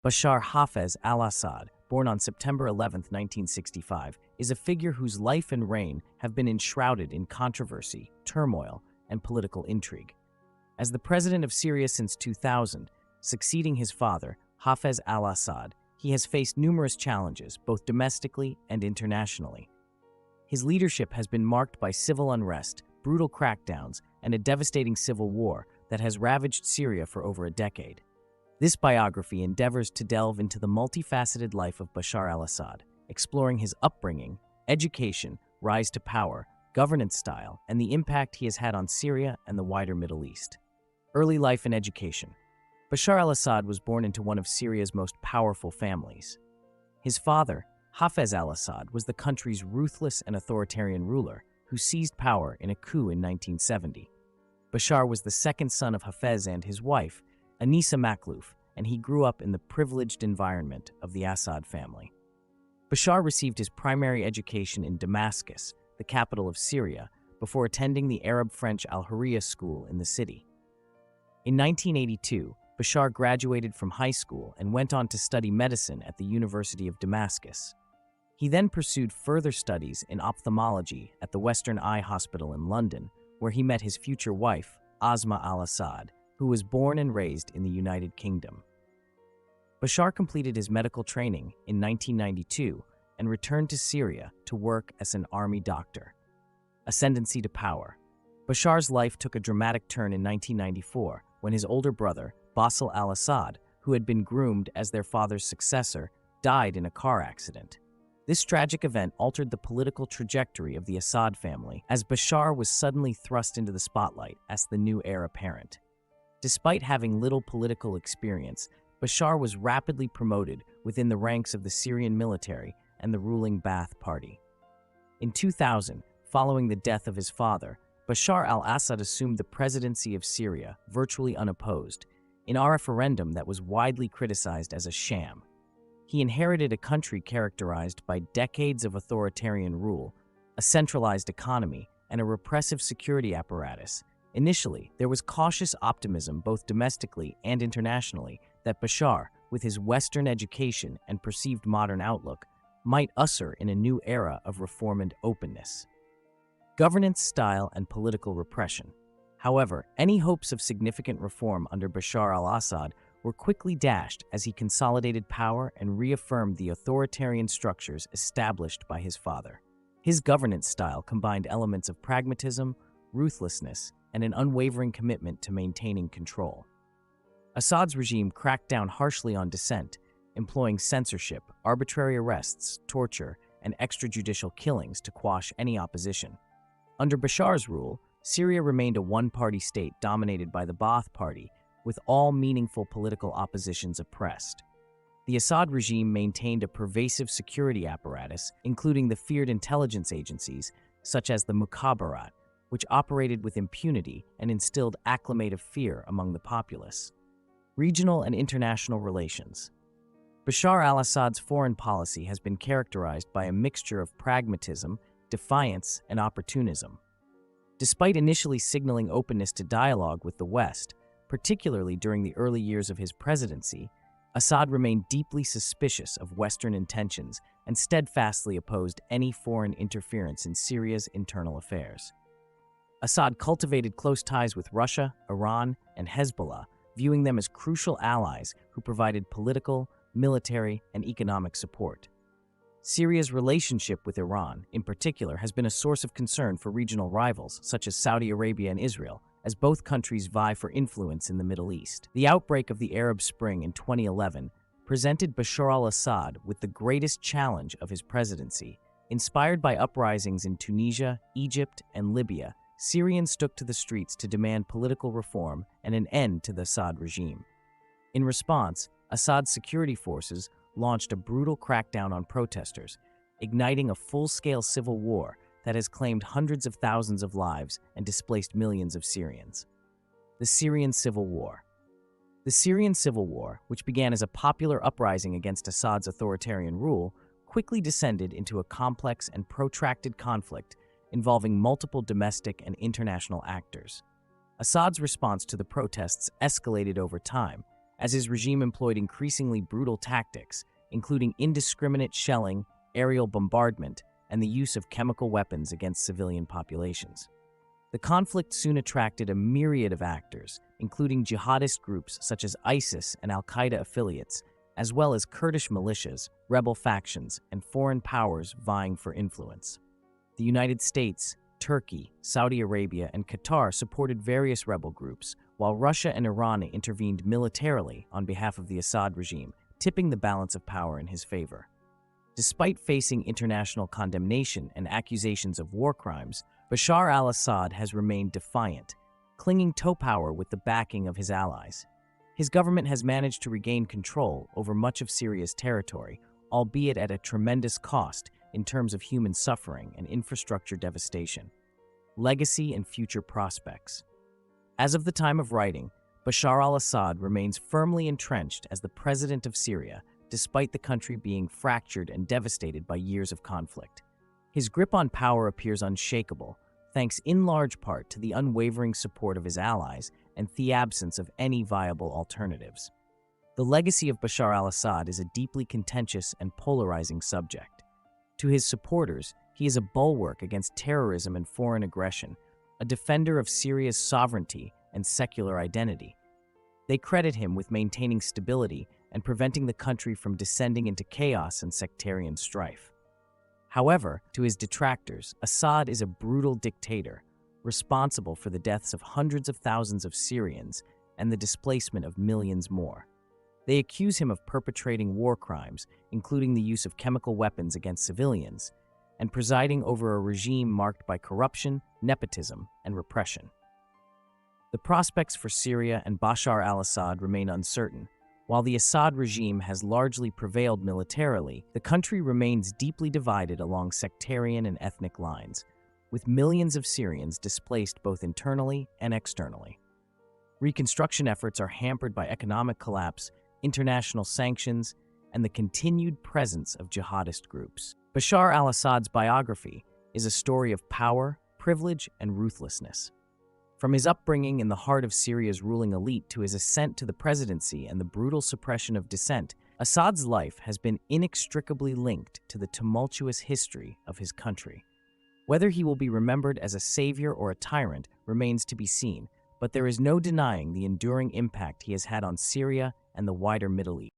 Bashar Hafez al-Assad, born on September 11, 1965, is a figure whose life and reign have been enshrouded in controversy, turmoil, and political intrigue. As the president of Syria since 2000, succeeding his father, Hafez al-Assad, he has faced numerous challenges, both domestically and internationally. His leadership has been marked by civil unrest, brutal crackdowns, and a devastating civil war that has ravaged Syria for over a decade. This biography endeavors to delve into the multifaceted life of Bashar al-Assad, exploring his upbringing, education, rise to power, governance style, and the impact he has had on Syria and the wider Middle East. Early life and education. Bashar al-Assad was born into one of Syria's most powerful families. His father, Hafez al-Assad, was the country's ruthless and authoritarian ruler who seized power in a coup in 1970. Bashar was the second son of Hafez and his wife, Anisa Makhlouf, and he grew up in the privileged environment of the Assad family. Bashar received his primary education in Damascus, the capital of Syria, before attending the Arab-French Al-Hurriya school in the city. In 1982, Bashar graduated from high school and went on to study medicine at the University of Damascus. He then pursued further studies in ophthalmology at the Western Eye Hospital in London, where he met his future wife, Asma al-Assad, who was born and raised in the United Kingdom. Bashar completed his medical training in 1992 and returned to Syria to work as an army doctor. Ascendancy to power. Bashar's life took a dramatic turn in 1994 when his older brother, Bashar al-Assad, who had been groomed as their father's successor, died in a car accident. This tragic event altered the political trajectory of the Assad family, as Bashar was suddenly thrust into the spotlight as the new heir apparent. Despite having little political experience, Bashar was rapidly promoted within the ranks of the Syrian military and the ruling Ba'ath Party. In 2000, following the death of his father, Bashar al-Assad assumed the presidency of Syria, virtually unopposed, in a referendum that was widely criticized as a sham. He inherited a country characterized by decades of authoritarian rule, a centralized economy, and a repressive security apparatus. Initially, there was cautious optimism both domestically and internationally that Bashar, with his Western education and perceived modern outlook, might usher in a new era of reform and openness. Governance style and political repression. However, any hopes of significant reform under Bashar al-Assad were quickly dashed as he consolidated power and reaffirmed the authoritarian structures established by his father. His governance style combined elements of pragmatism, ruthlessness, and an unwavering commitment to maintaining control. Assad's regime cracked down harshly on dissent, employing censorship, arbitrary arrests, torture, and extrajudicial killings to quash any opposition. Under Bashar's rule, Syria remained a one-party state dominated by the Ba'ath Party, with all meaningful political oppositions oppressed. The Assad regime maintained a pervasive security apparatus, including the feared intelligence agencies, such as the Mukhabarat, which operated with impunity and instilled acclimate of fear among the populace. Regional and international relations. Bashar al-Assad's foreign policy has been characterized by a mixture of pragmatism, defiance, and opportunism. Despite initially signaling openness to dialogue with the West, particularly during the early years of his presidency, Assad remained deeply suspicious of Western intentions and steadfastly opposed any foreign interference in Syria's internal affairs. Assad cultivated close ties with Russia, Iran, and Hezbollah, viewing them as crucial allies who provided political, military, and economic support. Syria's relationship with Iran, in particular, has been a source of concern for regional rivals such as Saudi Arabia and Israel, as both countries vie for influence in the Middle East. The outbreak of the Arab Spring in 2011 presented Bashar al-Assad with the greatest challenge of his presidency. Inspired by uprisings in Tunisia, Egypt, and Libya, Syrians took to the streets to demand political reform and an end to the Assad regime. In response, Assad's security forces launched a brutal crackdown on protesters, igniting a full-scale civil war that has claimed hundreds of thousands of lives and displaced millions of Syrians. The Syrian Civil War. The Syrian Civil War, which began as a popular uprising against Assad's authoritarian rule, quickly descended into a complex and protracted conflict involving multiple domestic and international actors. Assad's response to the protests escalated over time, as his regime employed increasingly brutal tactics, including indiscriminate shelling, aerial bombardment, and the use of chemical weapons against civilian populations. The conflict soon attracted a myriad of actors, including jihadist groups such as ISIS and al-Qaeda affiliates, as well as Kurdish militias, rebel factions, and foreign powers vying for influence. The United States, Turkey, Saudi Arabia, and Qatar supported various rebel groups, while Russia and Iran intervened militarily on behalf of the Assad regime, tipping the balance of power in his favor. Despite facing international condemnation and accusations of war crimes, Bashar al-Assad has remained defiant, clinging to power with the backing of his allies. His government has managed to regain control over much of Syria's territory, albeit at a tremendous cost in terms of human suffering and infrastructure devastation. Legacy and future prospects. As of the time of writing, Bashar al-Assad remains firmly entrenched as the President of Syria, despite the country being fractured and devastated by years of conflict. His grip on power appears unshakable, thanks in large part to the unwavering support of his allies and the absence of any viable alternatives. The legacy of Bashar al-Assad is a deeply contentious and polarizing subject. To his supporters, he is a bulwark against terrorism and foreign aggression, a defender of Syria's sovereignty and secular identity. They credit him with maintaining stability and preventing the country from descending into chaos and sectarian strife. However, to his detractors, Assad is a brutal dictator, responsible for the deaths of hundreds of thousands of Syrians and the displacement of millions more. They accuse him of perpetrating war crimes, including the use of chemical weapons against civilians, and presiding over a regime marked by corruption, nepotism, and repression. The prospects for Syria and Bashar al-Assad remain uncertain. While the Assad regime has largely prevailed militarily, the country remains deeply divided along sectarian and ethnic lines, with millions of Syrians displaced both internally and externally. Reconstruction efforts are hampered by economic collapse, international sanctions, and the continued presence of jihadist groups. Bashar al-Assad's biography is a story of power, privilege, and ruthlessness. From his upbringing in the heart of Syria's ruling elite to his ascent to the presidency and the brutal suppression of dissent, Assad's life has been inextricably linked to the tumultuous history of his country. Whether he will be remembered as a savior or a tyrant remains to be seen, but there is no denying the enduring impact he has had on Syria and the wider Middle East.